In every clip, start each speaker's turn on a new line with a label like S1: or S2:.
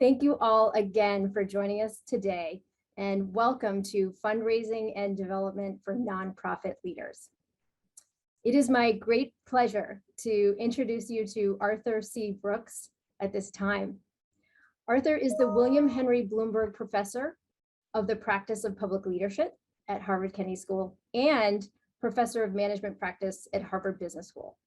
S1: Thank you all again for joining us today, and welcome to Fundraising and Development for Nonprofit Leaders. It is my great pleasure to introduce you to Arthur C. Brooks at this time. Arthur is the William Henry Bloomberg Professor of the Practice of Public Leadership at Harvard Kennedy School and Professor of Management Practice at Harvard Business School.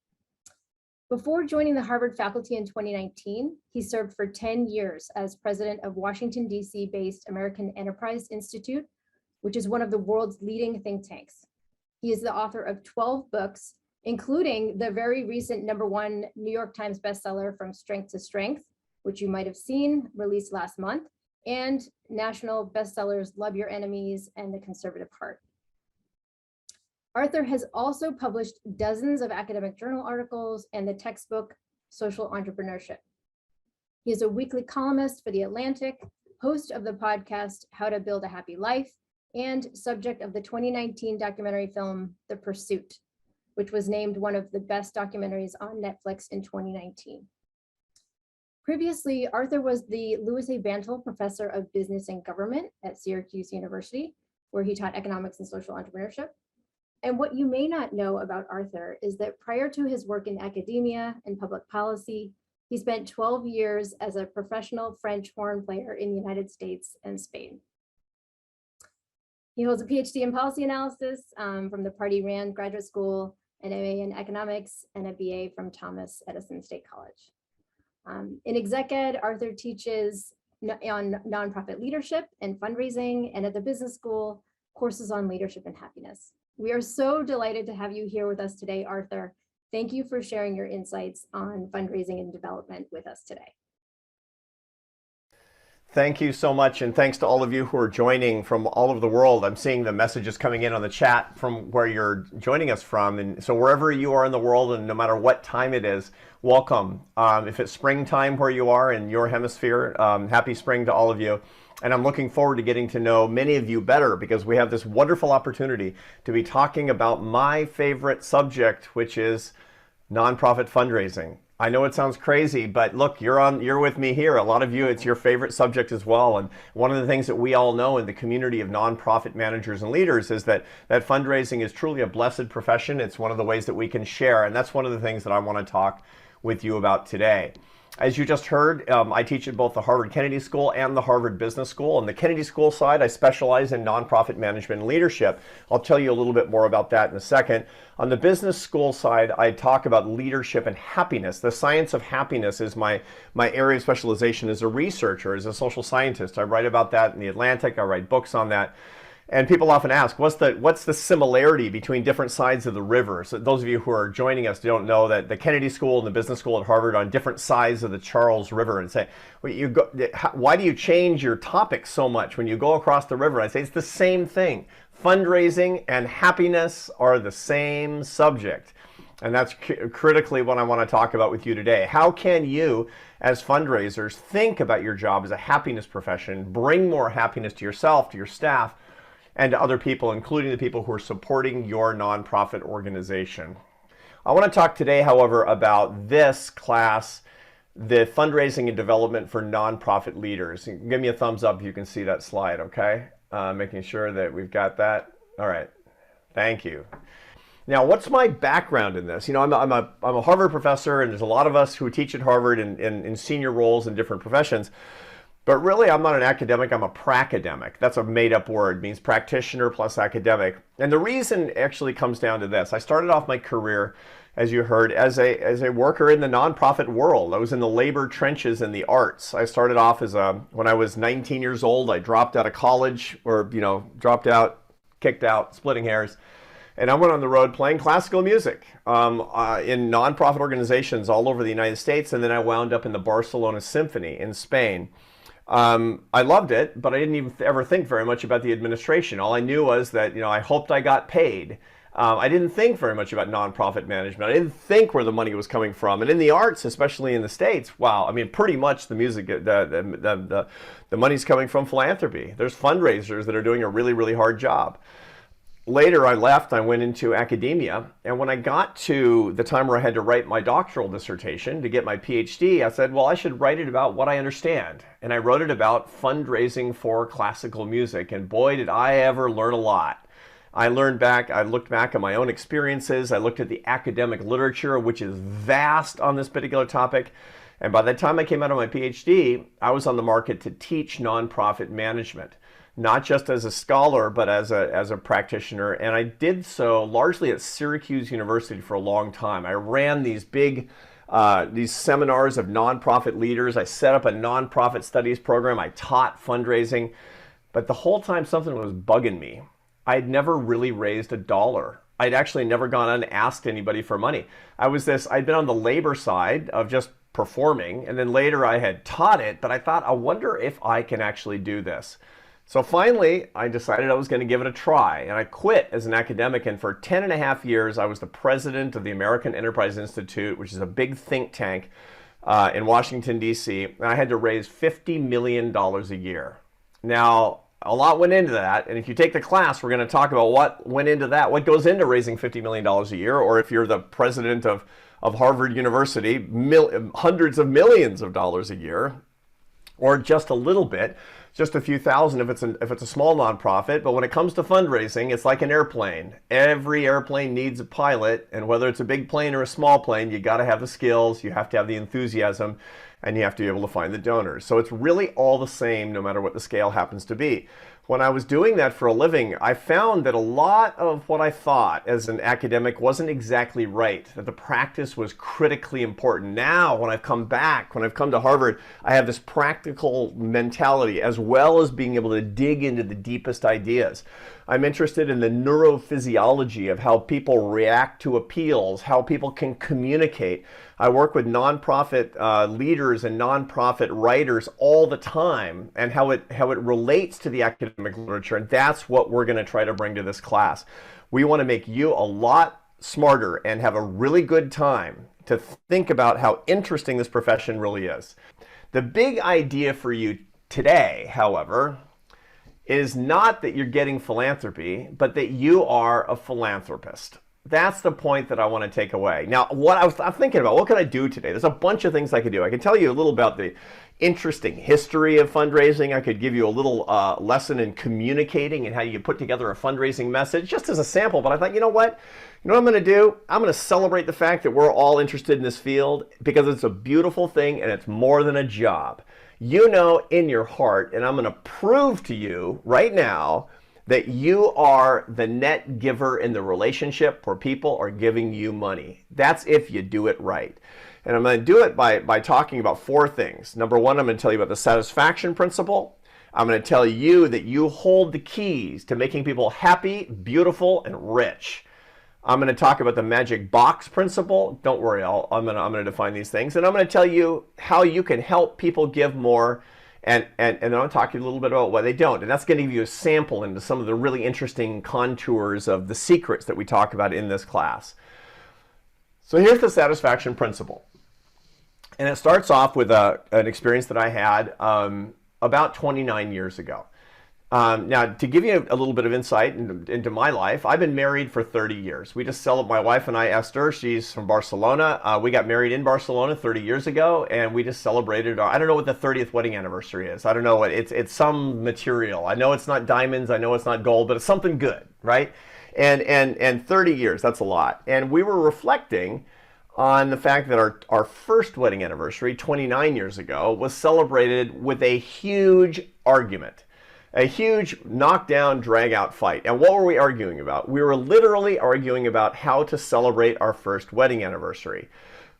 S1: Before joining the Harvard faculty in 2019, he served for 10 years as president of Washington, D.C. based American Enterprise Institute, which is one of the world's leading think tanks. He is the author of 12 books, including the very recent #1 New York Times bestseller, From Strength to Strength, which you might have seen, released last month, and national bestsellers Love Your Enemies and The Conservative Heart. Arthur has also published dozens of academic journal articles and the textbook Social Entrepreneurship. He is a weekly columnist for The Atlantic, host of the podcast How to Build a Happy Life, and subject of the 2019 documentary film The Pursuit, which was named one of the best documentaries on Netflix in 2019. Previously, Arthur was the Louis A. Bantle Professor of Business and Government at Syracuse University, where he taught economics and social entrepreneurship. And what you may not know about Arthur is that prior to his work in academia and public policy, he spent 12 years as a professional French horn player in the United States and Spain. He holds a PhD in policy analysis from the Pardee Rand Graduate School, an MA in economics, and a BA from Thomas Edison State College. In exec ed, Arthur teaches on nonprofit leadership and fundraising, and at the business school, courses on leadership and happiness. We are so delighted to have you here with us today, Arthur. Thank you for sharing your insights on fundraising and development with us today.
S2: Thank you so much, and thanks to all of you who are joining from all over the world. I'm seeing the messages coming in on the chat from where you're joining us from, and so wherever you are in the world, and no matter what time it is, welcome. If it's springtime where you are in your hemisphere, happy spring to all of you. And I'm looking forward to getting to know many of you better, because we have this wonderful opportunity to be talking about my favorite subject, which is nonprofit fundraising. I know it sounds crazy, but look, you're with me here. A lot of you, it's your favorite subject as well. And one of the things that we all know in the community of nonprofit managers and leaders is that fundraising is truly a blessed profession. It's one of the ways that we can share. And that's one of the things that I want to talk with you about today. As you just heard, I teach at both the Harvard Kennedy School and the Harvard Business School. On the Kennedy School side, I specialize in nonprofit management and leadership. I'll tell you a little bit more about that in a second. On the business school side, I talk about leadership and happiness. The science of happiness is my area of specialization as a researcher, as a social scientist. I write about that in The Atlantic. I write books on that. And people often ask, what's the similarity between different sides of the river? So those of you who are joining us don't know that the Kennedy School and the Business School at Harvard are on different sides of the Charles River, and say, well, why do you change your topic so much when you go across the river? I say it's the same thing. Fundraising and happiness are the same subject. And that's critically what I want to talk about with you today. How can you, as fundraisers, think about your job as a happiness profession, bring more happiness to yourself, to your staff, and to other people, including the people who are supporting your nonprofit organization. I want to talk today, however, about this class, the Fundraising and Development for Nonprofit Leaders. Give me a thumbs up if you can see that slide, okay? Making sure that we've got that. All right, thank you. Now, what's my background in this? You know, I'm a Harvard professor, and there's a lot of us who teach at Harvard in senior roles in different professions. But really, I'm not an academic, I'm a pracademic. That's a made-up word, it means practitioner plus academic. And the reason actually comes down to this. I started off my career, as you heard, as a worker in the nonprofit world. I was in the labor trenches in the arts. I started off when I was 19 years old, I dropped out of college, or, dropped out, kicked out, splitting hairs. And I went on the road playing classical music in nonprofit organizations all over the United States. And then I wound up in the Barcelona Symphony in Spain. I loved it, but I didn't even ever think very much about the administration. All I knew was that, I hoped I got paid. I didn't think very much about nonprofit management. I didn't think where the money was coming from. And in the arts, especially in the States, wow, I mean, pretty much the music, the money's coming from philanthropy. There's fundraisers that are doing a really, really hard job. later I left, I went into academia. And when I got to the time where I had to write my doctoral dissertation to get my PhD, I said, well, I should write it about what I understand. And I wrote it about fundraising for classical music. And boy, did I ever learn a lot. I looked back at my own experiences. I looked at the academic literature, which is vast on this particular topic. And by the time I came out of my PhD, I was on the market to teach nonprofit management, not just as a scholar, but as a practitioner. And I did so largely at Syracuse University for a long time. I ran these big these seminars of nonprofit leaders. I set up a nonprofit studies program. I taught fundraising. But the whole time something was bugging me. I'd never really raised a dollar. I'd actually never gone out and asked anybody for money. I'd been on the labor side of just performing, and then later I had taught it, but I thought, I wonder if I can actually do this. So finally, I decided I was going to give it a try, and I quit as an academic, and for 10 and a half years, I was the president of the American Enterprise Institute, which is a big think tank in Washington, D.C., and I had to raise $50 million a year. Now, a lot went into that, and if you take the class, we're going to talk about what went into that, what goes into raising $50 million a year, or if you're the president of Harvard University, hundreds of millions of dollars a year, or just a little bit, just a few thousand if it's a small nonprofit. But when it comes to fundraising, it's like an airplane. Every airplane needs a pilot, and whether it's a big plane or a small plane, you got to have the skills, you have to have the enthusiasm, and you have to be able to find the donors. So it's really all the same no matter what the scale happens to be. When I was doing that for a living, I found that a lot of what I thought as an academic wasn't exactly right, that the practice was critically important. Now, when I've come to Harvard, I have this practical mentality as well as being able to dig into the deepest ideas. I'm interested in the neurophysiology of how people react to appeals, how people can communicate. I work with nonprofit leaders and nonprofit writers all the time, and how it relates to the academic literature. And that's what we're going to try to bring to this class. We want to make you a lot smarter and have a really good time to think about how interesting this profession really is. The big idea for you today, however, is not that you're getting philanthropy, but that you are a philanthropist. That's the point that I want to take away. Now, I'm thinking about, what can I do today? There's a bunch of things I could do. I can tell you a little about the interesting history of fundraising. I could give you a little lesson in communicating and how you put together a fundraising message, just as a sample. But I thought, you know what I'm going to do? I'm going to celebrate the fact that we're all interested in this field, because it's a beautiful thing and it's more than a job. You know in your heart, and I'm going to prove to you right now, that you are the net giver in the relationship where people are giving you money. That's if you do it right. And I'm going to do it by talking about four things. Number one, I'm going to tell you about the satisfaction principle. I'm going to tell you that you hold the keys to making people happy, beautiful, and rich. I'm going to talk about the magic box principle. Don't worry, I'm going to define these things. And I'm going to tell you how you can help people give more. And then I'll talk to you a little bit about why they don't. And that's going to give you a sample into some of the really interesting contours of the secrets that we talk about in this class. So here's the satisfaction principle. And it starts off with an experience that I had about 29 years ago. Now, to give you a little bit of insight into my life, I've been married for 30 years. We just celebrated, my wife and I, Esther, she's from Barcelona. We got married in Barcelona 30 years ago, and we just celebrated I don't know what the 30th wedding anniversary is. I don't know what, it's some material. I know it's not diamonds, I know it's not gold, but it's something good, right? And 30 years, that's a lot. And we were reflecting on the fact that our first wedding anniversary, 29 years ago, was celebrated with a huge argument. A huge knockdown, drag-out fight. And what were we arguing about? We were literally arguing about how to celebrate our first wedding anniversary,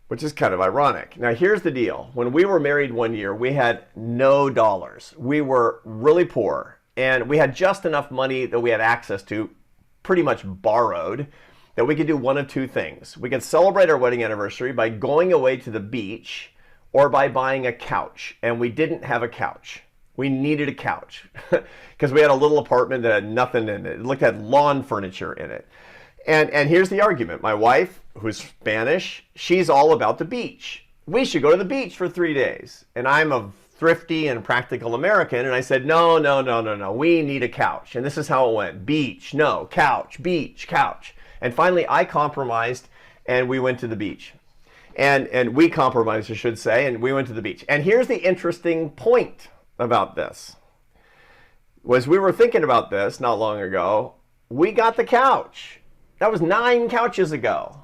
S2: which is kind of ironic. Now, here's the deal. When we were married one year, we had no dollars. We were really poor, and we had just enough money that we had access to, pretty much borrowed, that we could do one of two things. We could celebrate our wedding anniversary by going away to the beach or by buying a couch, and we didn't have a couch. We needed a couch because we had a little apartment that had nothing in it. It looked at lawn furniture in it. And here's the argument. My wife, who's Spanish, she's all about the beach. We should go to the beach for 3 days. And I'm of thrifty and practical American, and I said, no, no, no, no, no, we need a couch. And this is how it went. Beach, no, couch, beach, couch. And finally, I compromised, and we went to the beach. And we compromised, I should say, and we went to the beach. And here's the interesting point about this. Was we were thinking about this not long ago, we got the couch. That was 9 couches ago.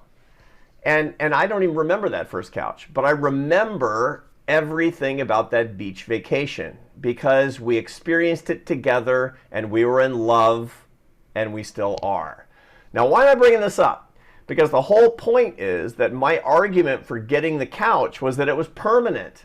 S2: And I don't even remember that first couch, but I remember everything about that beach vacation because we experienced it together and we were in love and we still are. Now, why am I bringing this up? Because the whole point is that my argument for getting the couch was that it was permanent.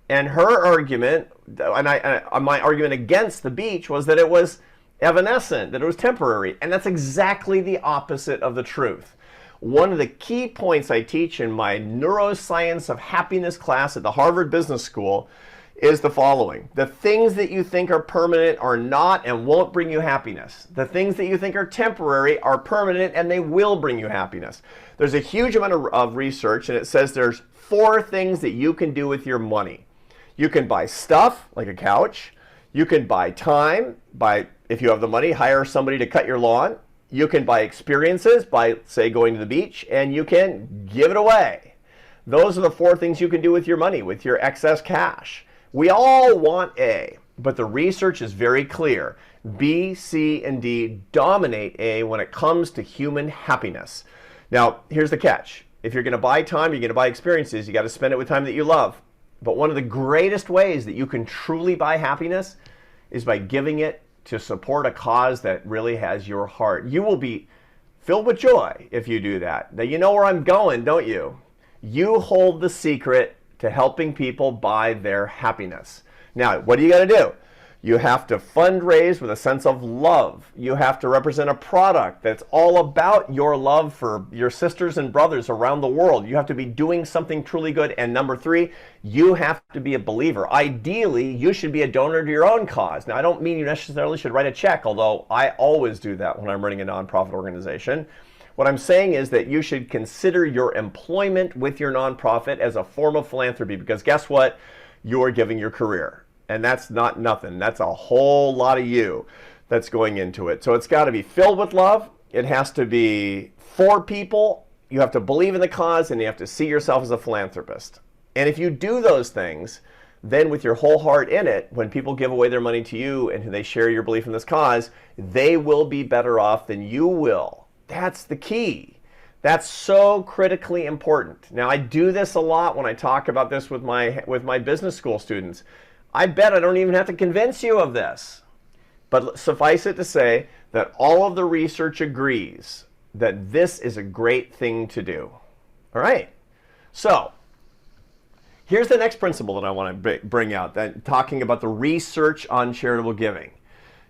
S2: And her argument, and my argument against the beach was that it was evanescent, that it was temporary. And that's exactly the opposite of the truth. One of the key points I teach in my neuroscience of happiness class at the Harvard Business School is the following. The things that you think are permanent are not and won't bring you happiness. The things that you think are temporary are permanent and they will bring you happiness. There's a huge amount of research, and it says there's 4 things that you can do with your money. You can buy stuff, like a couch. You can buy time, if you have the money, hire somebody to cut your lawn. You can buy experiences by, say, going to the beach, and you can give it away. Those are the 4 things you can do with your money, with your excess cash. We all want A, but the research is very clear. B, C, and D dominate A when it comes to human happiness. Now, here's the catch. If you're going to buy time, you're going to buy experiences, you got to spend it with time that you love. But one of the greatest ways that you can truly buy happiness is by giving it to support a cause that really has your heart. You will be filled with joy if you do that. Now, you know where I'm going, don't you? You hold the secret to helping people buy their happiness. Now, what do you got to do? You have to fundraise with a sense of love. You have to represent a product that's all about your love for your sisters and brothers around the world. You have to be doing something truly good. And number 3, you have to be a believer. Ideally, you should be a donor to your own cause. Now, I don't mean you necessarily should write a check, although I always do that when I'm running a nonprofit organization. What I'm saying is that you should consider your employment with your nonprofit as a form of philanthropy, because guess what? You're giving your career. And that's not nothing. That's a whole lot of you that's going into it. So it's got to be filled with love. It has to be for people. You have to believe in the cause, and you have to see yourself as a philanthropist. And if you do those things, then with your whole heart in it, when people give away their money to you and they share your belief in this cause, they will be better off than you will. That's the key. That's so critically important. Now, I do this a lot when I talk about this with my business school students. I bet I don't even have to convince you of this. But suffice it to say that all of the research agrees that this is a great thing to do. All right. So here's the next principle that I want to bring out, that talking about the research on charitable giving.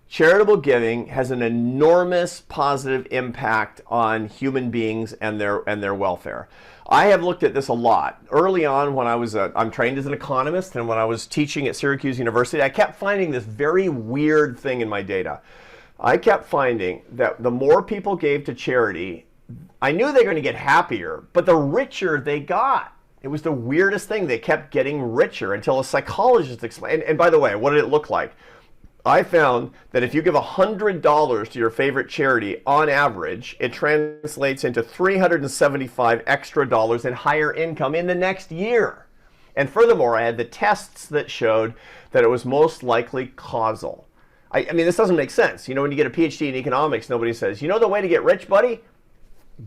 S2: Charitable giving has an enormous positive impact on human beings and their welfare. I have looked at this a lot. Early on, when I'm trained as an economist, and when I was teaching at Syracuse University, I kept finding this very weird thing in my data. I kept finding that the more people gave to charity, I knew they were going to get happier, but the richer they got. It was the weirdest thing. They kept getting richer until a psychologist explained. And by the way, what did it look like? I found that if you give $100 to your favorite charity, on average, it translates into $375 extra dollars in higher income in the next year. And furthermore, I had the tests that showed that it was most likely causal. I mean, this doesn't make sense. You know, when you get a PhD in economics, nobody says, you know the way to get rich, buddy?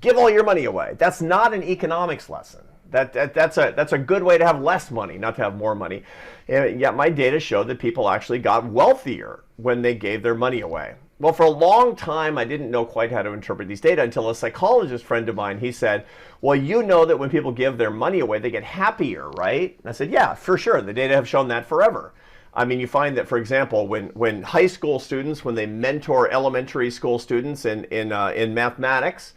S2: Give all your money away. That's not an economics lesson. That's a good way to have less money, not to have more money. And yet my data showed that people actually got wealthier when they gave their money away. Well, for a long time, I didn't know quite how to interpret these data until a psychologist friend of mine, he said, well, you know that when people give their money away, they get happier, right? And I said, yeah, for sure. The data have shown that forever. I mean, you find that, for example, when high school students, when they mentor elementary school students in mathematics,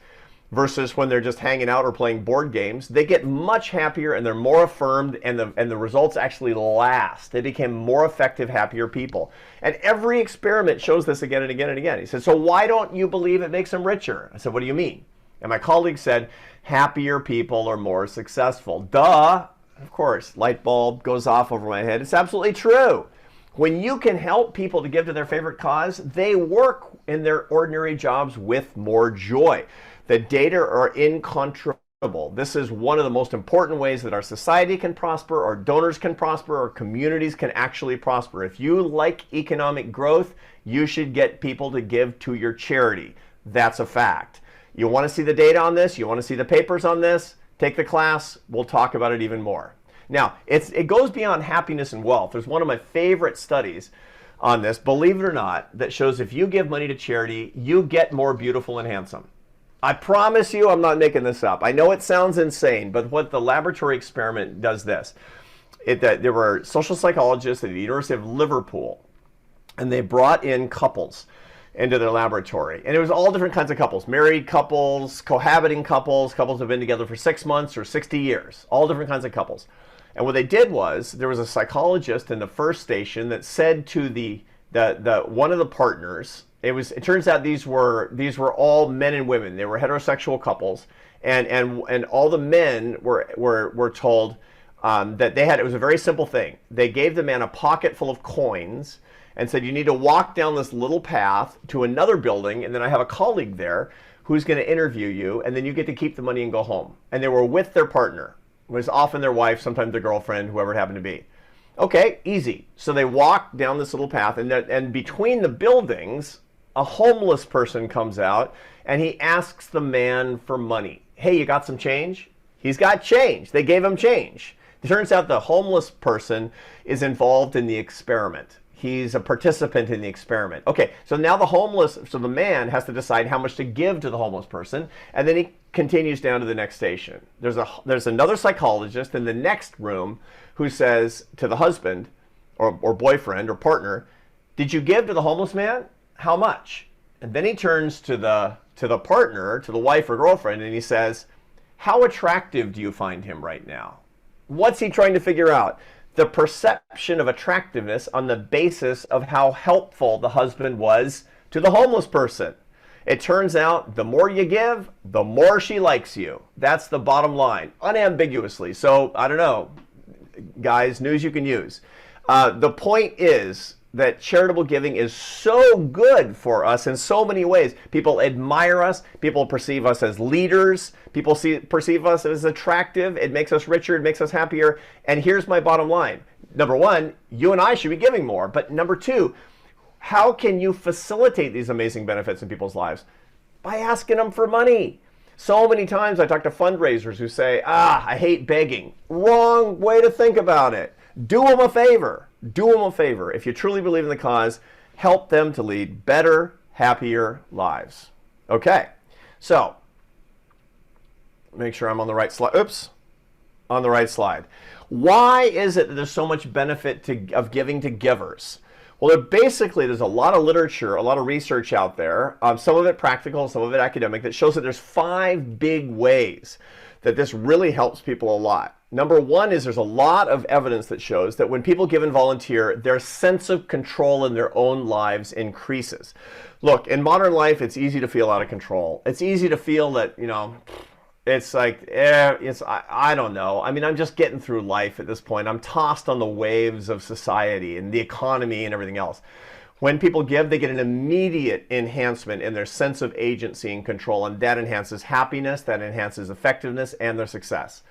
S2: versus when they're just hanging out or playing board games, they get much happier and they're more affirmed, and the results actually last. They became more effective, happier people. And every experiment shows this again and again and again. He said, so why don't you believe it makes them richer? I said, what do you mean? And my colleague said, happier people are more successful. Duh. Of course, light bulb goes off over my head. It's absolutely true. When you can help people to give to their favorite cause, they work in their ordinary jobs with more joy. The data are incontrovertible. This is one of the most important ways that our society can prosper, our donors can prosper, our communities can actually prosper. If you like economic growth, you should get people to give to your charity. That's a fact. You want to see the data on this? You want to see the papers on this? Take the class. We'll talk about it even more. Now, it goes beyond happiness and wealth. There's one of my favorite studies on this, believe it or not, that shows if you give money to charity, you get more beautiful and handsome. I promise you, I'm not making this up. I know it sounds insane, but what the laboratory experiment does this. There were social psychologists at the University of Liverpool, and they brought in couples into their laboratory. And it was all different kinds of couples, married couples, cohabiting couples, couples who've been together for 6 months or 60 years, all different kinds of couples. And what they did was, there was a psychologist in the first station that said to the one of the partners, it turns out these were all men and women. They were heterosexual couples, and all the men were told that it was a very simple thing. They gave the man a pocket full of coins and said, you need to walk down this little path to another building, and then I have a colleague there who's going to interview you, and then you get to keep the money and go home. And they were with their partner. It was often their wife, sometimes their girlfriend, whoever it happened to be. Okay, easy. So they walk down this little path, and between the buildings, a homeless person comes out, and he asks the man for money. Hey, you got some change? He's got change. They gave him change. It turns out the homeless person is involved in the experiment. He's a participant in the experiment. Okay, so now the man has to decide how much to give to the homeless person, and then he continues down to the next station. There's another psychologist in the next room who says to the husband or boyfriend or partner, did you give to the homeless man? How much? And then he turns to the partner, to the wife or girlfriend, and he says, how attractive do you find him right now? What's he trying to figure out? The perception of attractiveness on the basis of how helpful the husband was to the homeless person. It turns out the more you give, the more she likes you. That's the bottom line, unambiguously. So, I don't know, guys, news you can use. The point is that charitable giving is so good for us in so many ways. People admire us. People perceive us as leaders. People perceive us as attractive. It makes us richer. It makes us happier. And here's my bottom line. Number one, you and I should be giving more. But number two, how can you facilitate these amazing benefits in people's lives? By asking them for money. So many times I talk to fundraisers who say, I hate begging. Wrong way to think about it. Do them a favor. Do them a favor. If you truly believe in the cause, help them to lead better, happier lives. Okay, so make sure I'm on the right slide. Oops, on the right slide. Why is it that there's so much benefit of giving to givers? Well, there's a lot of literature, a lot of research out there, some of it practical, some of it academic, that shows that there's 5 big ways that this really helps people a lot. Number one is there's a lot of evidence that shows that when people give and volunteer, their sense of control in their own lives increases. Look, in modern life, it's easy to feel out of control. It's easy to feel that, it's like, I don't know. I mean, I'm just getting through life at this point. I'm tossed on the waves of society and the economy and everything else. When people give, they get an immediate enhancement in their sense of agency and control, and that enhances happiness, that enhances effectiveness and their success.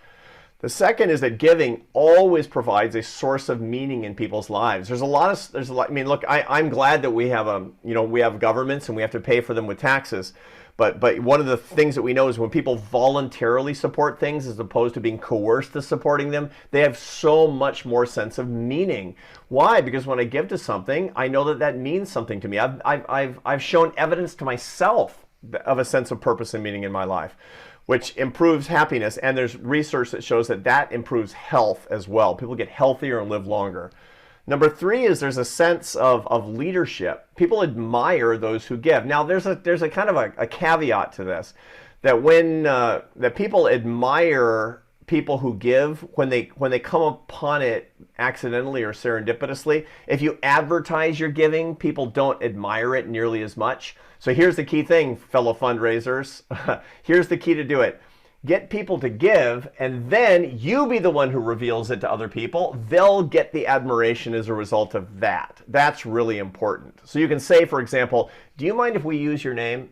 S2: The second is that giving always provides a source of meaning in people's lives. There's a lot. I mean, look, I'm glad that we have governments and we have to pay for them with taxes. But one of the things that we know is when people voluntarily support things as opposed to being coerced to supporting them, they have so much more sense of meaning. Why? Because when I give to something, I know that that means something to me. I've shown evidence to myself of a sense of purpose and meaning in my life, which improves happiness. And there's research that shows that that improves health as well. People get healthier and live longer. Number 3 is there's a sense of leadership. People admire those who give. Now there's a kind of a caveat to this, that people admire people who give when they come upon it accidentally or serendipitously. If you advertise your giving, people don't admire it nearly as much. So here's the key thing, fellow fundraisers. Here's the key to do it. get people to give, and then you be the one who reveals it to other people. They'll get the admiration as a result of that. That's really important. So you can say, for example, do you mind if we use your name?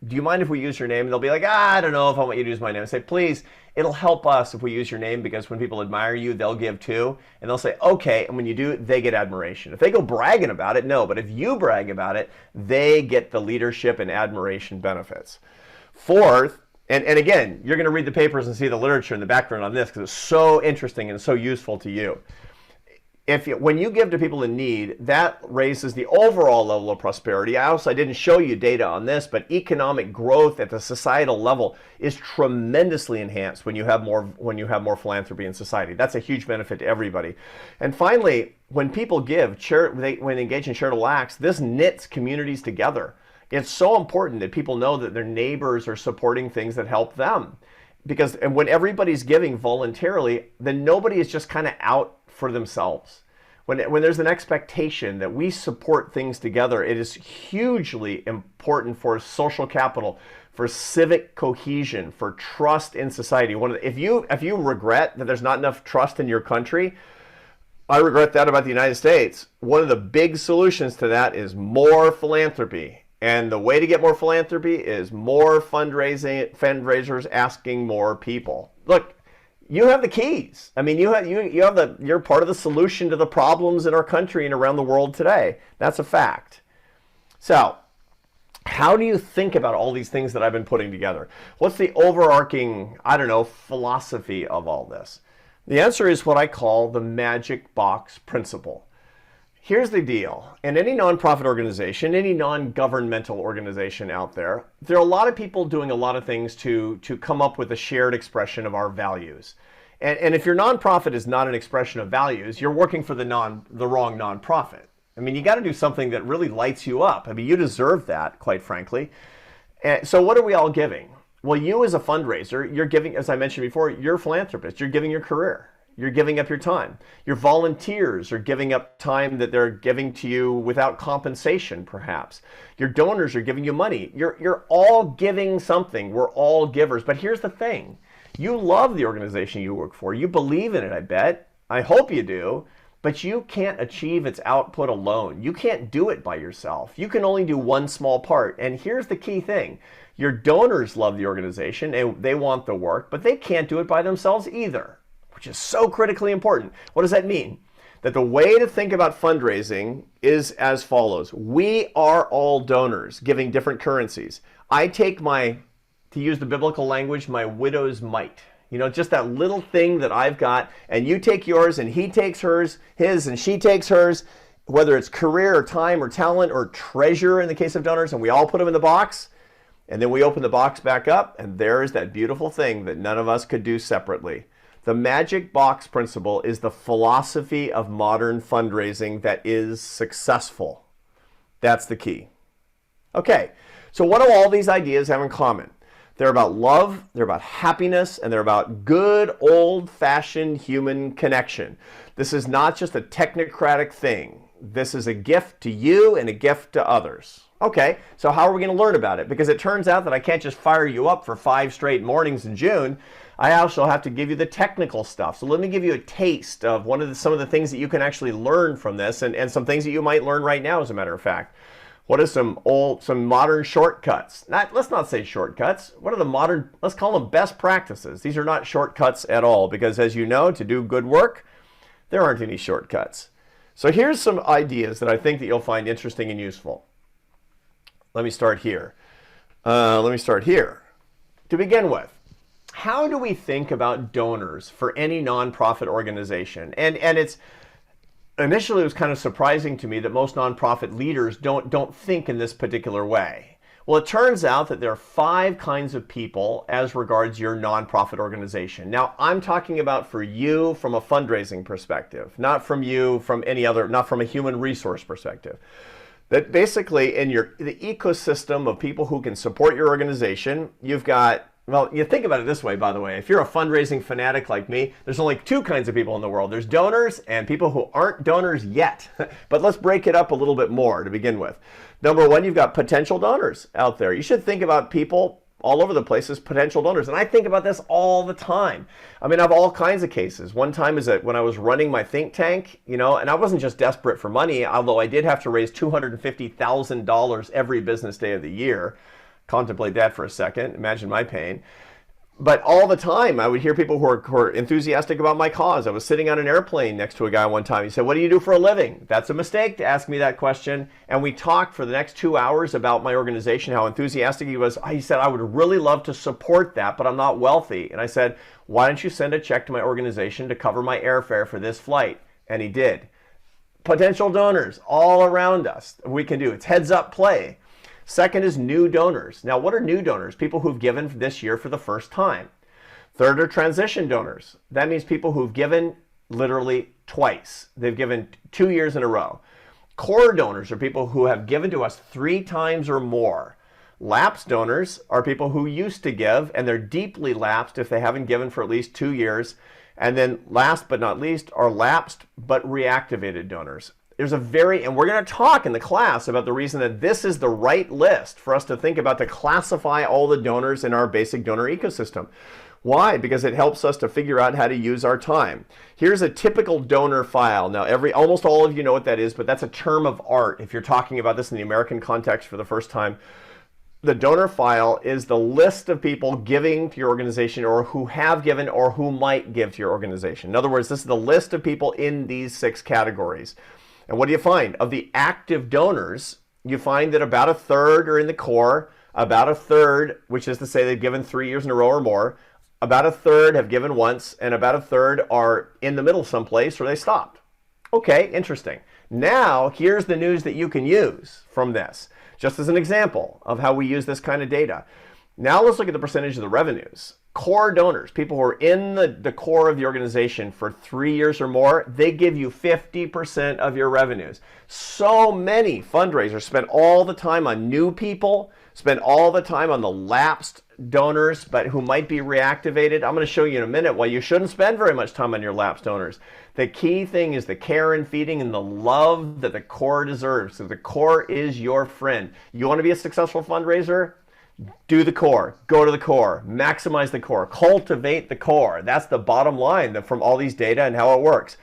S2: Do you mind if we use your name? And they'll be like, I don't know if I want you to use my name. I say, please, it'll help us if we use your name, because when people admire you, they'll give too. And they'll say, okay. And when you do, they get admiration. If they go bragging about it, no. But if you brag about it, they get the leadership and admiration benefits. Fourth, and again, you're going to read the papers and see the literature in the background on this because it's so interesting and so useful to you. When you give to people in need, that raises the overall level of prosperity. I didn't show you data on this, but economic growth at the societal level is tremendously enhanced when you have more philanthropy in society. That's a huge benefit to everybody. And finally, when people give, when they engage in charitable acts, this knits communities together. It's so important that people know that their neighbors are supporting things that help them. And when everybody's giving voluntarily, then nobody is just kind of out for themselves. When there's an expectation that we support things together, it is hugely important for social capital, for civic cohesion, for trust in society. If you regret that there's not enough trust in your country, I regret that about the United States. One of the big solutions to that is more philanthropy. And the way to get more philanthropy is more fundraisers asking more people. Look, you have the keys. I mean, you're part of the solution to the problems in our country and around the world today. That's a fact. So, how do you think about all these things that I've been putting together? What's the overarching, philosophy of all this? The answer is what I call the magic box principle. Here's the deal. In any nonprofit organization, any non-governmental organization out there, there are a lot of people doing a lot of things to come up with a shared expression of our values. And if your nonprofit is not an expression of values, you're working for the wrong nonprofit. I mean, you got to do something that really lights you up. I mean, you deserve that, quite frankly. And so what are we all giving? Well, you as a fundraiser, you're giving, as I mentioned before, you're a philanthropist. You're giving your career. You're giving up your time. Your volunteers are giving up time that they're giving to you without compensation, perhaps. Your donors are giving you money. You're all giving something. We're all givers. But here's the thing. You love the organization you work for. You believe in it, I bet. I hope you do. But you can't achieve its output alone. You can't do it by yourself. You can only do one small part. And here's the key thing. Your donors love the organization and they want the work, but they can't do it by themselves either, which is so critically important. What does that mean? That the way to think about fundraising is as follows. We are all donors giving different currencies. I take to use the biblical language, my widow's mite. Just that little thing that I've got, and you take yours and he takes his and she takes hers, whether it's career or time or talent or treasure in the case of donors, and we all put them in the box. And then we open the box back up and there's that beautiful thing that none of us could do separately. The magic box principle is the philosophy of modern fundraising that is successful. That's the key. Okay, so what do all these ideas have in common? They're about love, they're about happiness, and they're about good old-fashioned human connection. This is not just a technocratic thing. This is a gift to you and a gift to others. Okay, so how are we going to learn about it? Because it turns out that I can't just fire you up for 5 straight mornings in June. I also have to give you the technical stuff. So let me give you a taste of some of the things that you can actually learn from this, and some things that you might learn right now, as a matter of fact. What are some modern shortcuts? Let's not say shortcuts. What are the modern, let's call them best practices. These are not shortcuts at all, because as you know, to do good work, there aren't any shortcuts. So here's some ideas that I think that you'll find interesting and useful. Let me start here. To begin with, how do we think about donors for any nonprofit organization? And it's initially it was kind of surprising to me that most nonprofit leaders don't think in this particular way. Well, it turns out that there are 5 kinds of people as regards your nonprofit organization. Now, I'm talking about for you from a fundraising perspective, not from a human resource perspective. That basically in the ecosystem of people who can support your organization, you've got, well, you think about it this way, by the way. If you're a fundraising fanatic like me, there's only 2 kinds of people in the world. There's donors and people who aren't donors yet. But let's break it up a little bit more to begin with. Number 1, you've got potential donors out there. You should think about people all over the place is potential donors. And I think about this all the time. I mean, I have all kinds of cases. One time is that when I was running my think tank, and I wasn't just desperate for money, although I did have to raise $250,000 every business day of the year. Contemplate that for a second. Imagine my pain. But all the time, I would hear people who are enthusiastic about my cause. I was sitting on an airplane next to a guy one time. He said, "What do you do for a living?" That's a mistake to ask me that question. And we talked for the next 2 hours about my organization, how enthusiastic he was. He said, "I would really love to support that, but I'm not wealthy." And I said, "Why don't you send a check to my organization to cover my airfare for this flight?" And he did. Potential donors all around us. We can do it's heads up play. Second is new donors. Now, what are new donors? People who've given this year for the first time. Third are transition donors. That means people who've given literally twice. They've given 2 years in a row. Core donors are people who have given to us 3 times or more. Lapsed donors are people who used to give and they're deeply lapsed if they haven't given for at least 2 years. And then last but not least are lapsed but reactivated donors. And we're going to talk in the class about the reason that this is the right list for us to think about to classify all the donors in our basic donor ecosystem. Why? Because it helps us to figure out how to use our time. Here's a typical donor file. Now, almost all of you know what that is, but that's a term of art if you're talking about this in the American context for the first time. The donor file is the list of people giving to your organization or who have given or who might give to your organization. In other words, this is the list of people in these 6 categories. And what do you find? Of the active donors, you find that about a third are in the core, about a third, which is to say they've given 3 years in a row or more, about a third have given once, and about a third are in the middle someplace or they stopped. Okay, interesting. Now, here's the news that you can use from this, just as an example of how we use this kind of data. Now let's look at the percentage of the revenues. Core donors, people who are in the core of the organization for 3 years or more, they give you 50% of your revenues. So many fundraisers spend all the time on new people, spend all the time on the lapsed donors, but who might be reactivated. I'm going to show you in a minute why you shouldn't spend very much time on your lapsed donors. The key thing is the care and feeding and the love that the core deserves. So the core is your friend. You want to be a successful fundraiser? Do the core, go to the core, maximize the core, cultivate the core. That's the bottom line from all these data and how it works.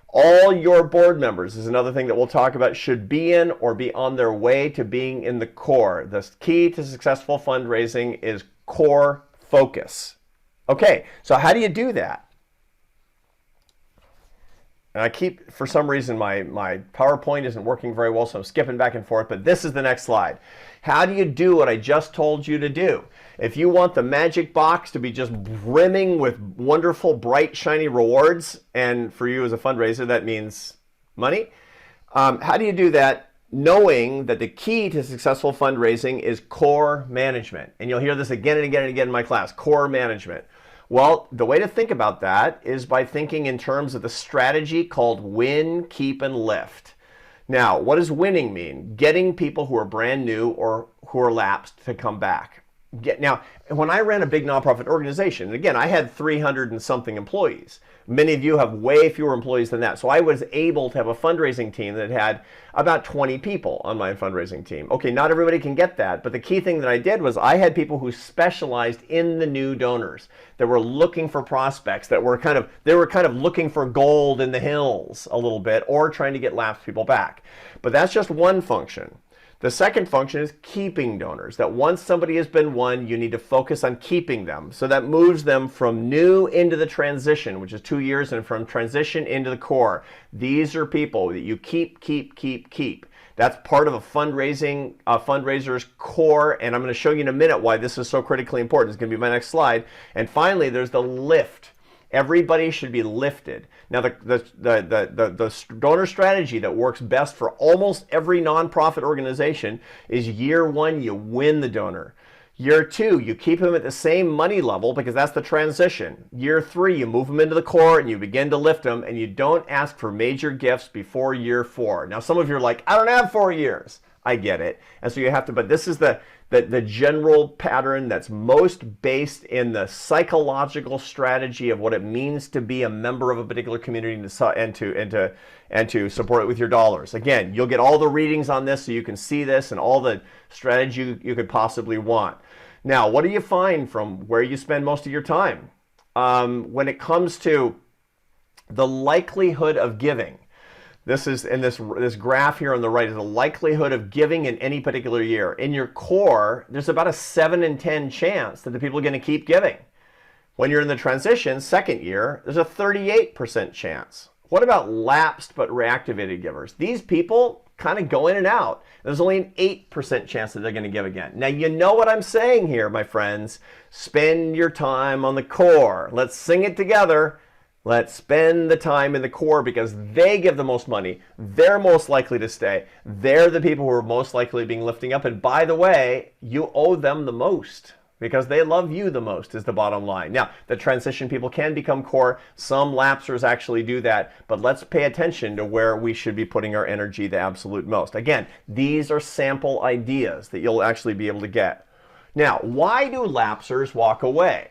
S2: All your board members is another thing that we'll talk about should be in or be on their way to being in the core. The key to successful fundraising is core focus. Okay, so how do you do that? And for some reason, my PowerPoint isn't working very well, so I'm skipping back and forth, but this is the next slide. How do you do what I just told you to do? If you want the magic box to be just brimming with wonderful, bright, shiny rewards, and for you as a fundraiser, that means money, how do you do that knowing that the key to successful fundraising is core management? And you'll hear this again and again and again in my class, core management. Well, the way to think about that is by thinking in terms of the strategy called win, keep, and lift. Now, what does winning mean? Getting people who are brand new or who are lapsed to come back. Now, when I ran a big nonprofit organization, and again, I had 300 and something employees. Many of you have way fewer employees than that. So I was able to have a fundraising team that had about 20 people on my fundraising team. Okay, not everybody can get that, but the key thing that I did was I had people who specialized in the new donors that were looking for prospects, they were kind of looking for gold in the hills a little bit or trying to get lapsed people back. But that's just one function. The second function is keeping donors, that once somebody has been won, you need to focus on keeping them. So that moves them from new into the transition, which is 2 years, and from transition into the core. These are people that you keep. That's part of a fundraiser's core, and I'm going to show you in a minute why this is so critically important. It's going to be my next slide. And finally, there's the lift. Everybody should be lifted. Now, the donor strategy that works best for almost every nonprofit organization is year 1, you win the donor. Year 2, you keep them at the same money level because that's the transition. Year 3, you move them into the core and you begin to lift them, and you don't ask for major gifts before year 4. Now, some of you are like, I don't have 4 years. I get it. And so you have to, but this is the general pattern that's most based in the psychological strategy of what it means to be a member of a particular community and to support it with your dollars. Again, you'll get all the readings on this so you can see this and all the strategy you could possibly want. Now, what do you find from where you spend most of your time? When it comes to the likelihood of giving, this is in this graph here on the right is the likelihood of giving in any particular year. In your core, there's about a 7 in 10 chance that the people are going to keep giving. When you're in the transition, second year, there's a 38% chance. What about lapsed but reactivated givers? These people kind of go in and out. There's only an 8% chance that they're going to give again. Now, you know what I'm saying here, my friends. Spend your time on the core. Let's sing it together. Let's spend the time in the core because they give the most money. They're most likely to stay. They're the people who are most likely being lifting up. And by the way, you owe them the most because they love you the most is the bottom line. Now, the transition people can become core. Some lapsers actually do that, but let's pay attention to where we should be putting our energy the absolute most. Again, these are sample ideas that you'll actually be able to get. Now, why do lapsers walk away?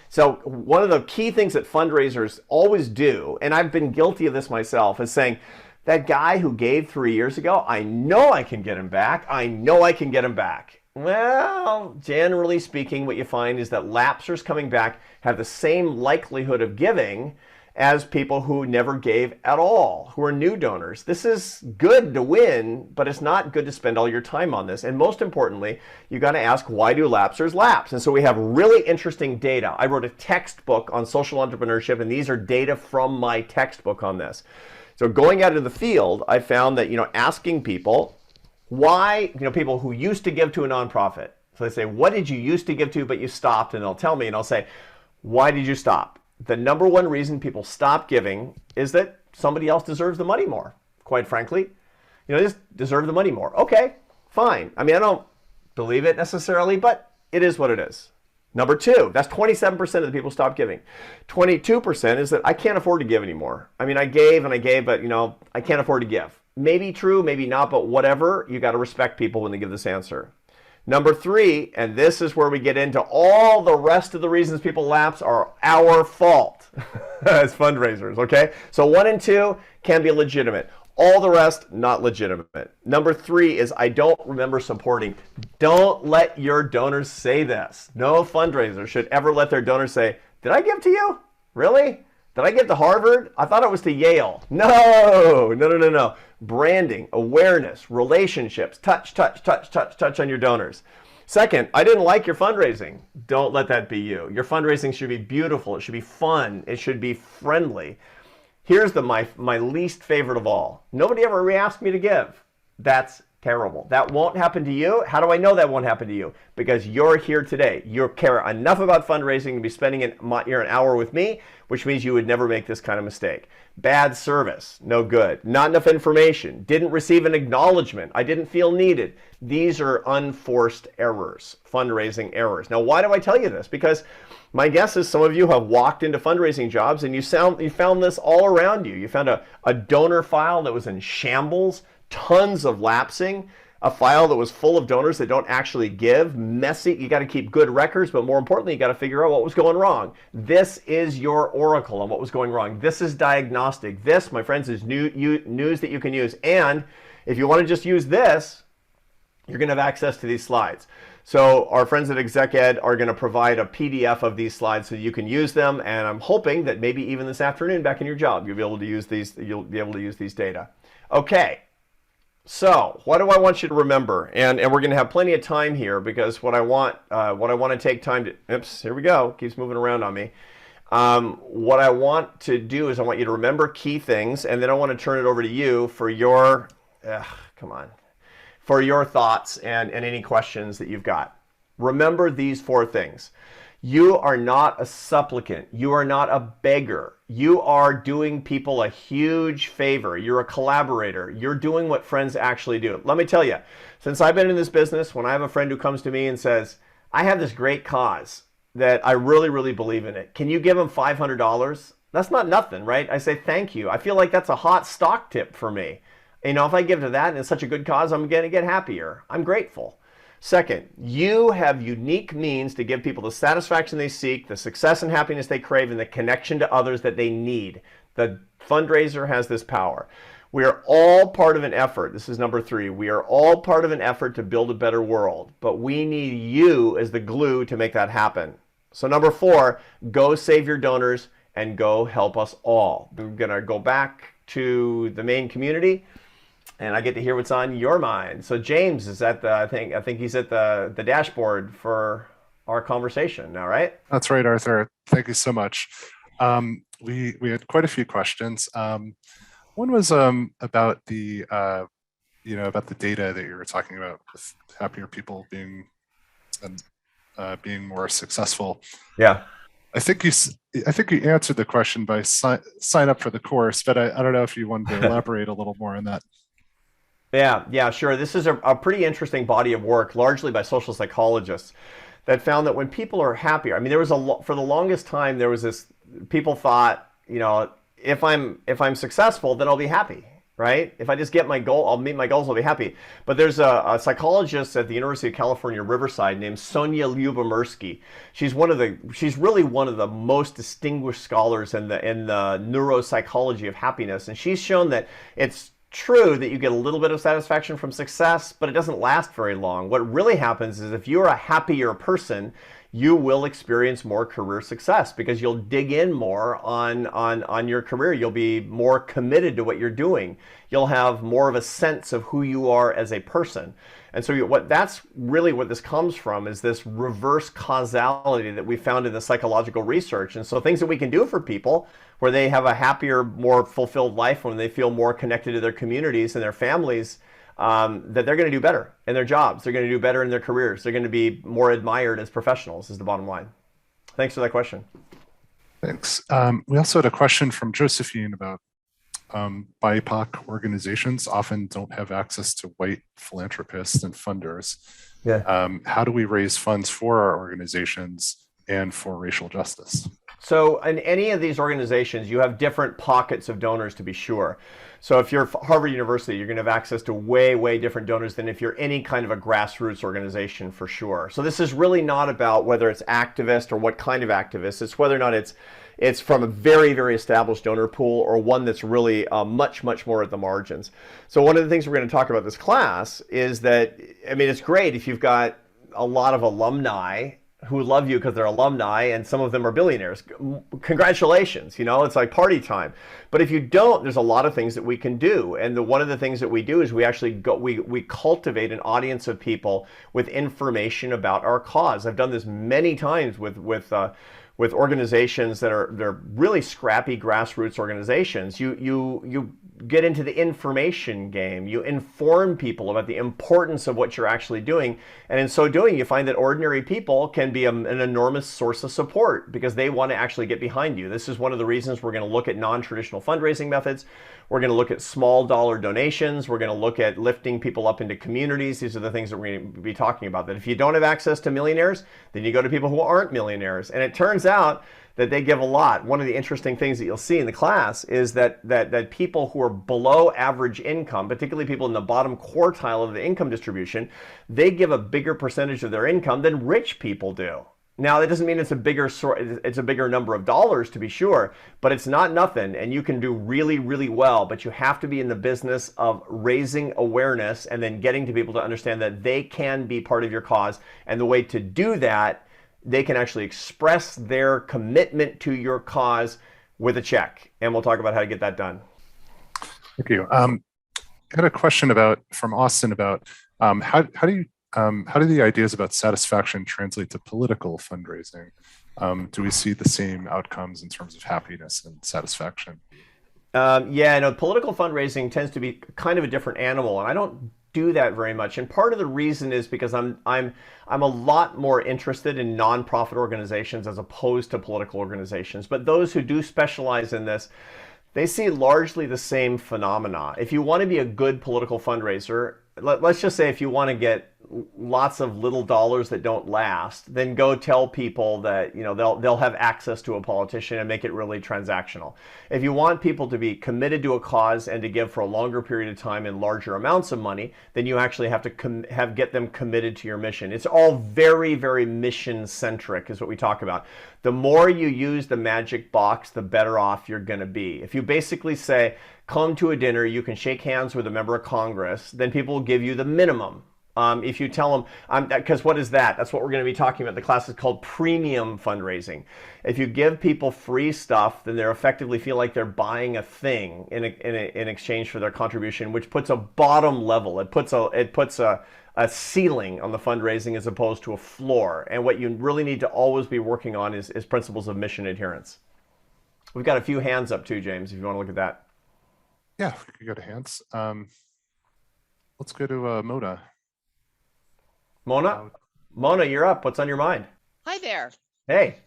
S2: So one of the key things that fundraisers always do, and I've been guilty of this myself, is saying, that guy who gave 3 years ago, I know I can get him back. I know I can get him back. Well, generally speaking, what you find is that lapsers coming back have the same likelihood of giving as people who never gave at all, who are new donors. This is good to win, but it's not good to spend all your time on this. And most importantly, you got to ask, why do lapsers lapse? And so we have really interesting data. I wrote a textbook on social entrepreneurship, and these are data from my textbook on this. So going out into the field, I found that, asking people, why, people who used to give to a nonprofit. So they say, what did you used to give to, but you stopped? And they'll tell me, and I'll say, why did you stop? The number one reason people stop giving is that somebody else deserves the money more, quite frankly. They just deserve the money more. Okay, fine. I don't believe it necessarily, but it is what it is. Number two, that's 27% of the people stop giving. 22% is that I can't afford to give anymore. I gave and I gave, but I can't afford to give. Maybe true, maybe not, but whatever, you got to respect people when they give this answer. Number three, and this is where we get into all the rest of the reasons people lapse are our fault as fundraisers, okay? So 1 and 2 can be legitimate. All the rest, not legitimate. Number three is I don't remember supporting. Don't let your donors say this. No fundraiser should ever let their donors say, did I give to you? Really? Did I give to Harvard? I thought it was to Yale. No. Branding, awareness, relationships, touch on your donors. Second, I didn't like your fundraising. Don't let that be you. Your fundraising should be beautiful. It should be fun. It should be friendly. Here's my least favorite of all. Nobody ever re-asked me to give. That's terrible. That won't happen to you. How do I know that won't happen to you? Because you're here today. You care enough about fundraising to be spending an hour with me, which means you would never make this kind of mistake. Bad service, no good. Not enough information. Didn't receive an acknowledgement. I didn't feel needed. These are unforced errors, fundraising errors. Now, why do I tell you this? Because my guess is some of you have walked into fundraising jobs and you found this all around you. You found a donor file that was in shambles, tons of lapsing, a file that was full of donors that don't actually give, messy. You got to keep good records, but more importantly, you got to figure out what was going wrong. This is your oracle on what was going wrong. This is diagnostic. This, my friends, is news that you can use. And if you want to just use this, you're going to have access to these slides. So our friends at ExecEd are going to provide a PDF of these slides so you can use them. And I'm hoping that maybe even this afternoon back in your job, you'll be able to use these. You'll be able to use these data. Okay. So what do I want you to remember? And we're going to have plenty of time here because what I want to take time to, oops, here we go, keeps moving around on me. What I want to do is I want you to remember key things, and then I want to turn it over to you for your, for your thoughts and any questions that you've got. Remember these 4 things. You are not a supplicant. You are not a beggar. You are doing people a huge favor. You're a collaborator. You're doing what friends actually do. Let me tell you, since I've been in this business, when I have a friend who comes to me and says, I have this great cause that I really, really believe in it. Can you give them $500? That's not nothing, right? I say, thank you. I feel like that's a hot stock tip for me. If I give to that and it's such a good cause, I'm going to get happier. I'm grateful. Second, you have unique means to give people the satisfaction they seek, the success and happiness they crave, and the connection to others that they need. The fundraiser has this power. We are all part of an effort. This is number 3. We are all part of an effort to build a better world, but we need you as the glue to make that happen. So number 4, go save your donors and go help us all. We're going to go back to the main community, and I get to hear what's on your mind. So James is at the, I think he's at the dashboard for our conversation now, right?
S3: That's right, Arthur. Thank you so much. We had quite a few questions. One was about the about the data that you were talking about with happier people being more successful.
S2: Yeah.
S3: I think you answered the question by sign up for the course, but I don't know if you wanted to elaborate a little more on that.
S2: Yeah, sure. This is a pretty interesting body of work, largely by social psychologists, that found that when people are happier, I mean, there was for the longest time, there was this, people thought, if I'm successful, then I'll be happy, right? If I just get my goal, I'll meet my goals, I'll be happy. But there's a psychologist at the University of California, Riverside, named Sonia Lyubomirsky. She's really one of the most distinguished scholars in the neuropsychology of happiness. And she's shown that it's true that you get a little bit of satisfaction from success, but it doesn't last very long. What really happens is if you're a happier person, you will experience more career success because you'll dig in more on your career. You'll be more committed to what you're doing. You'll have more of a sense of who you are as a person. And so that's really what this comes from, is this reverse causality that we found in the psychological research. And so things that we can do for people where they have a happier, more fulfilled life, when they feel more connected to their communities and their families, that they're going to do better in their jobs. They're going to do better in their careers. They're going to be more admired as professionals, is the bottom line. Thanks for that question.
S3: Thanks. We also had a question from Josephine about BIPOC organizations often don't have access to white philanthropists and funders.
S2: Yeah.
S3: How do we raise funds for our organizations and for racial justice?
S2: So in any of these organizations, you have different pockets of donors, to be sure. So if you're Harvard University, you're going to have access to way different donors than if you're any kind of a grassroots organization, for sure. So this is really not about whether it's activist or what kind of activist. It's whether or not it's from a very established donor pool or one that's really much more at the margins. So one of the things we're going to talk about this class is that, I mean, it's great if you've got a lot of alumni who love you because they're alumni, and some of them are billionaires. Congratulations, it's like party time. But if you don't, there's a lot of things that we can do. And one of the things that we do is we actually we cultivate an audience of people with information about our cause. I've done this many times with organizations they're really scrappy grassroots organizations. You get into the information game. You inform people about the importance of what you're actually doing. And in so doing, you find that ordinary people can be an enormous source of support because they want to actually get behind you. This is one of the reasons we're going to look at non-traditional fundraising methods. We're going to look at small dollar donations. We're going to look at lifting people up into communities. These are the things that we're going to be talking about. That if you don't have access to millionaires, then you go to people who aren't millionaires. And it turns out that they give a lot. One of the interesting things that you'll see in the class is that people who are below average income, particularly people in the bottom quartile of the income distribution, they give a bigger percentage of their income than rich people do. Now, that doesn't mean it's a bigger number of dollars, to be sure, but it's not nothing, and you can do really well, but you have to be in the business of raising awareness and then getting to people to understand that they can be part of your cause. And the way to do that, they can actually express their commitment to your cause with a check. And we'll talk about how to get that done.
S3: Thank you. I had a question from Austin about how do the ideas about satisfaction translate to political fundraising? Do we see the same outcomes in terms of happiness and satisfaction?
S2: Political fundraising tends to be kind of a different animal, and I don't do that very much. And part of the reason is because I'm a lot more interested in nonprofit organizations as opposed to political organizations. But those who do specialize in this, they see largely the same phenomena. If you want to be a good political fundraiser, let's just say if you want to get lots of little dollars that don't last, then go tell people that they'll have access to a politician and make it really transactional. If you want people to be committed to a cause and to give for a longer period of time in larger amounts of money, then you actually have to get them committed to your mission. It's all very mission centric is what we talk about. The more you use the magic box, the better off you're going to be. If you basically say, come to a dinner, you can shake hands with a member of Congress, then people will give you the minimum. If you tell them, because what is that? That's what we're going to be talking about. The class is called premium fundraising. If you give people free stuff, then they effectively feel like they're buying a thing in exchange for their contribution, which puts a bottom level. It puts a ceiling on the fundraising as opposed to a floor. And what you really need to always be working on is principles of mission adherence. We've got a few hands up too, James, if you want to look at that.
S3: Yeah, we could go to hands. Let's go to Mona.
S2: Mona, you're up. What's on your mind?
S4: Hi there.
S2: Hey.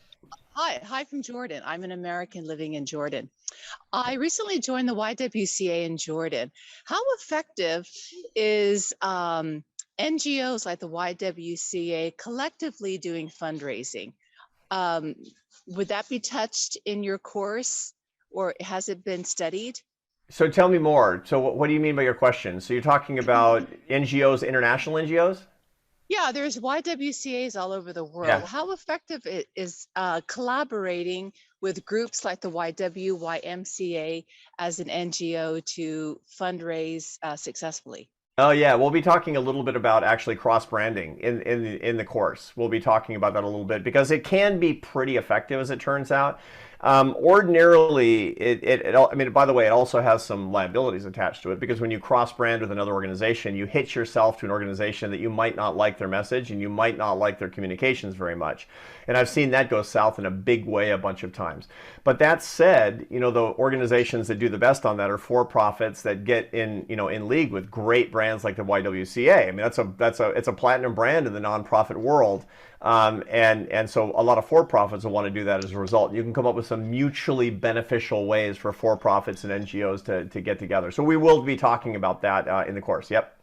S4: Hi from Jordan. I'm an American living in Jordan. I recently joined the YWCA in Jordan. How effective is NGOs like the YWCA collectively doing fundraising? Would that be touched in your course, or has it been studied?
S2: So tell me more. So what do you mean by your question? So you're talking about NGOs, international NGOs?
S4: Yeah, there's YWCAs all over the world.
S2: Yeah.
S4: How effective it is collaborating with groups like the YMCA as an NGO to fundraise successfully?
S2: Oh yeah, we'll be talking a little bit about actually branding in the course. We'll be talking about that a little bit because it can be pretty effective as it turns out. Ordinarily, I mean, by the way, it also has some liabilities attached to it because when you cross-brand with another organization, you hitch yourself to an organization that you might not like their message and you might not like their communications very much. And I've seen that go south in a big way a bunch of times. But that said, the organizations that do the best on that are for-profits that get in league with great brands like the YWCA. I mean, it's a platinum brand in the nonprofit world. And so a lot of for-profits will want to do that as a result. You can come up with some mutually beneficial ways for for-profits and NGOs to get together. So we will be talking about that in the course. Yep.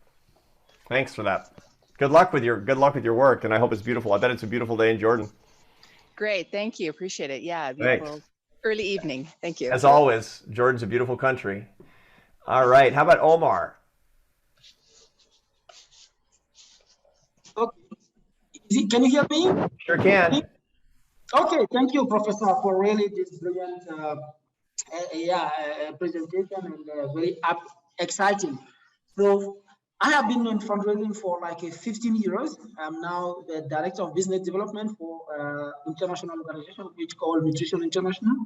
S2: Thanks for that. Good luck with your work, and I hope it's beautiful. I bet it's a beautiful day in Jordan.
S4: Great, thank you. Appreciate it. Yeah, beautiful.
S2: Thanks.
S4: Early evening. Thank you.
S2: As always, Jordan's a beautiful country. All right. How about Omar?
S5: Okay. Can you hear me?
S2: Sure can.
S5: Okay, thank you, Professor, for really this brilliant presentation and very exciting. So I have been in fundraising for like 15 years. I'm now the Director of Business Development for international organization, which called Nutrition International.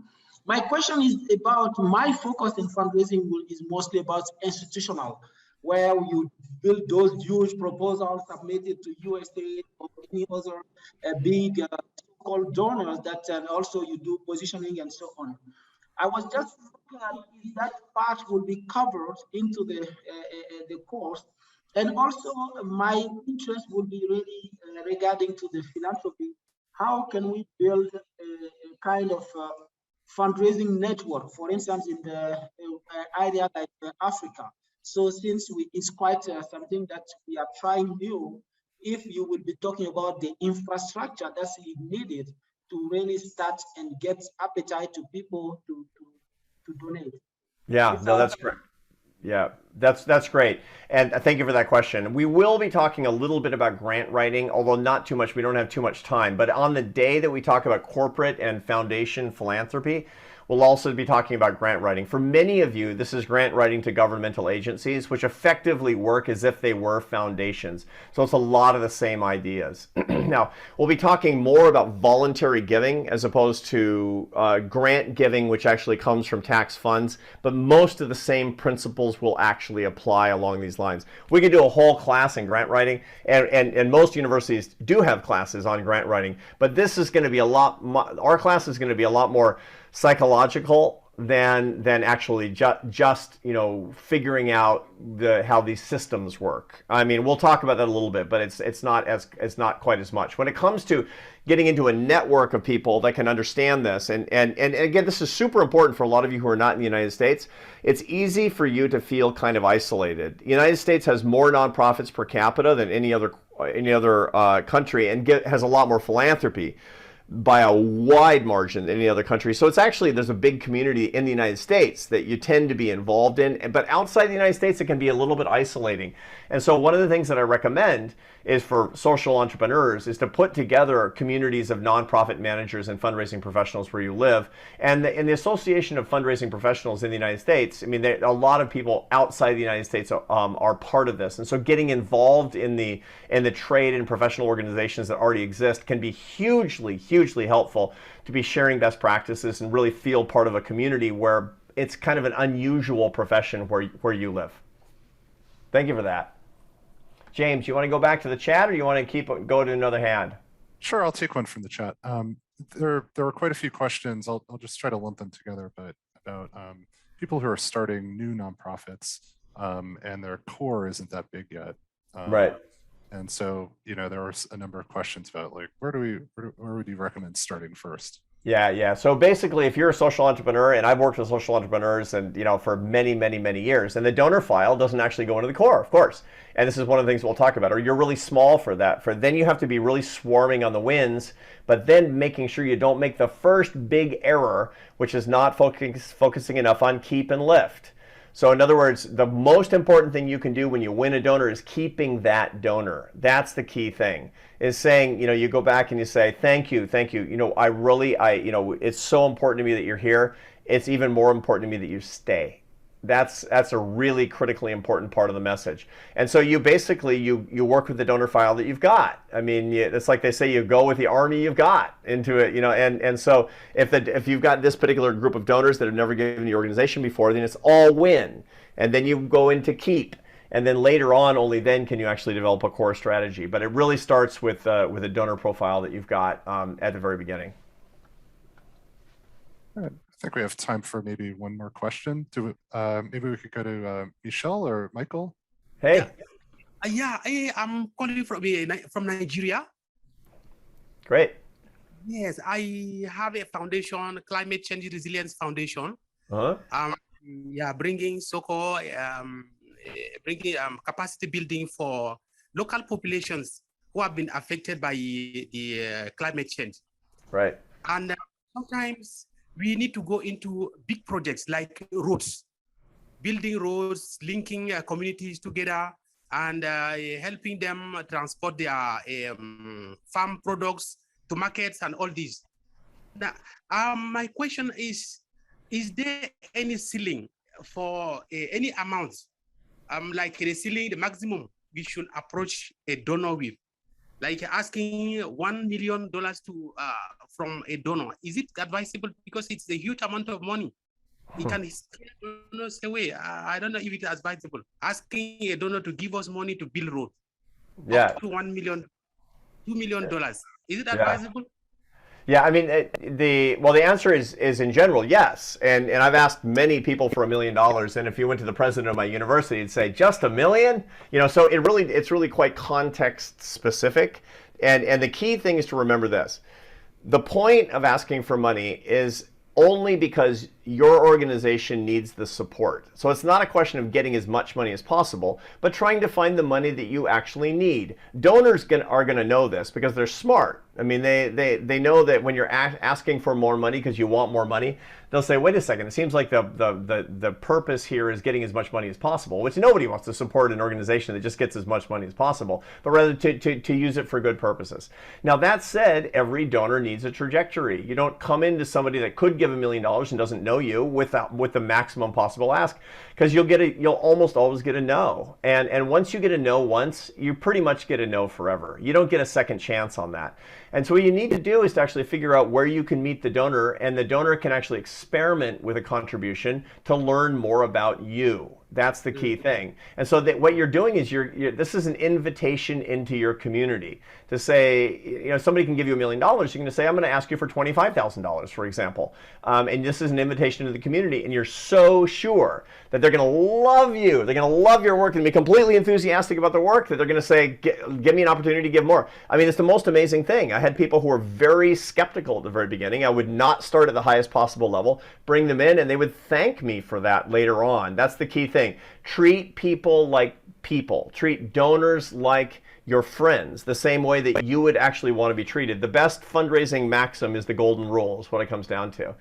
S5: My question is about my focus in fundraising is mostly about institutional, where you build those huge proposals submitted to USAID or any other big so-called donors that also you do positioning and so on. I was just looking at if that part will be covered into the course. And also my interest would be really regarding to the philanthropy. How can we build a kind of fundraising network, for instance, in the area like Africa? So since it's quite something that we are trying new, if you will be talking about the infrastructure that's needed to really start and get appetite to people to donate.
S2: Yeah, no, that's great. Yeah, that's great. And thank you for that question. We will be talking a little bit about grant writing, although not too much. We don't have too much time. But on the day that we talk about corporate and foundation philanthropy, we'll also be talking about grant writing. For many of you, this is grant writing to governmental agencies, which effectively work as if they were foundations. So it's a lot of the same ideas. Now, we'll be talking more about voluntary giving as opposed to grant giving, which actually comes from tax funds. But most of the same principles will actually apply along these lines. We could do a whole class in grant writing, and most universities do have classes on grant writing. But this is going to be our class is going to be a lot more psychological than actually just figuring out how these systems work. I mean, we'll talk about that a little bit, but it's not quite as much when it comes to getting into a network of people that can understand this. And again, this is super important for a lot of you who are not in the United States. It's easy for you to feel kind of isolated. The United States has more nonprofits per capita than any other country and has a lot more philanthropy. by a wide margin than any other country. So it's actually, there's a big community in the United States that you tend to be involved in, but outside the United States, it can be a little bit isolating. And so one of the things that I recommend is for social entrepreneurs is to put together communities of nonprofit managers and fundraising professionals where you live. And the Association of Fundraising Professionals in the United States, I mean, a lot of people outside the United States are part of this. And so getting involved in the trade and professional organizations that already exist can be hugely helpful to be sharing best practices and really feel part of a community where it's kind of an unusual profession where you live. Thank you for that. James, you want to go back to the chat, or you want to go to another hand?
S3: Sure, I'll take one from the chat. There are quite a few questions. I'll just try to lump them together, but about people who are starting new nonprofits and their core isn't that big yet.
S2: Right.
S3: And so, there was a number of questions about like, where would you recommend starting first?
S2: Yeah. So basically, if you're a social entrepreneur, and I've worked with social entrepreneurs and for many years, and the donor file doesn't actually go into the core, of course. And this is one of the things we'll talk about. Or you're really small for that. Then you have to be really swarming on the wins, but then making sure you don't make the first big error, which is not focusing enough on keep and lift. So in other words, the most important thing you can do when you win a donor is keeping that donor. That's the key thing, is saying, you go back and you say, thank you. It's so important to me that you're here. It's even more important to me that you stay. That's a really critically important part of the message. And so you basically, you work with the donor file that you've got. I mean, it's like they say, you go with the army you've got into it, and so if you've got this particular group of donors that have never given the organization before, then it's all win. And then you go into keep. And then later on, only then can you actually develop a core strategy. But it really starts with a donor profile that you've got at the very beginning.
S3: All right. I think we have time for maybe one more question. Maybe we could go to Michelle or Michael.
S2: Hey.
S6: I'm calling from Nigeria.
S2: Great.
S6: Yes, I have a foundation, Climate Change Resilience Foundation. Bringing bringing capacity building for local populations who have been affected by the climate change.
S2: Right.
S6: And sometimes we need to go into big projects like roads, building roads, linking communities together, and helping them transport their farm products to markets and all this. Now, my question is there any ceiling for any amount, like the ceiling, the maximum we should approach a donor with? Like asking $1 million to from a donor, is it advisable? Because it's a huge amount of money. It can scare donors away. I don't know if it's advisable. Asking a donor to give us money to build road, up to $1 million, $2 million. Is it advisable?
S2: Yeah, I mean, the answer is in general, yes. And I've asked many people for $1 million, and if you went to the president of my university, he'd say, just $1 million? So it's really quite context specific. And the key thing is to remember this. The point of asking for money is only because your organization needs the support. So it's not a question of getting as much money as possible, but trying to find the money that you actually need. Donors are going to know this because they're smart. I mean, they know that when you're asking for more money because you want more money, they'll say, wait a second, it seems like the purpose here is getting as much money as possible, which nobody wants to support an organization that just gets as much money as possible, but rather to use it for good purposes. Now, that said, every donor needs a trajectory. You don't come into somebody that could give $1 million and doesn't know you with the maximum possible ask, because you'll almost always get a no. And once you get a no once, you pretty much get a no forever. You don't get a second chance on that. And so what you need to do is to actually figure out where you can meet the donor, and the donor can actually experiment with a contribution to learn more about you. That's the key thing. And so that what you're doing is this is an invitation into your community to say, somebody can give you $1 million. You're going to say, I'm going to ask you for $25,000, for example. And this is an invitation to the community. And you're so sure that they're going to love you. They're going to love your work and be completely enthusiastic about the work that they're going to say, give me an opportunity to give more. I mean, it's the most amazing thing. I had people who were very skeptical at the very beginning. I would not start at the highest possible level, bring them in, and they would thank me for that later on. That's the key thing. thing. Treat people like people. Treat donors like your friends, the same way that you would actually want to be treated. The best fundraising maxim is the golden rule, is what it comes down to.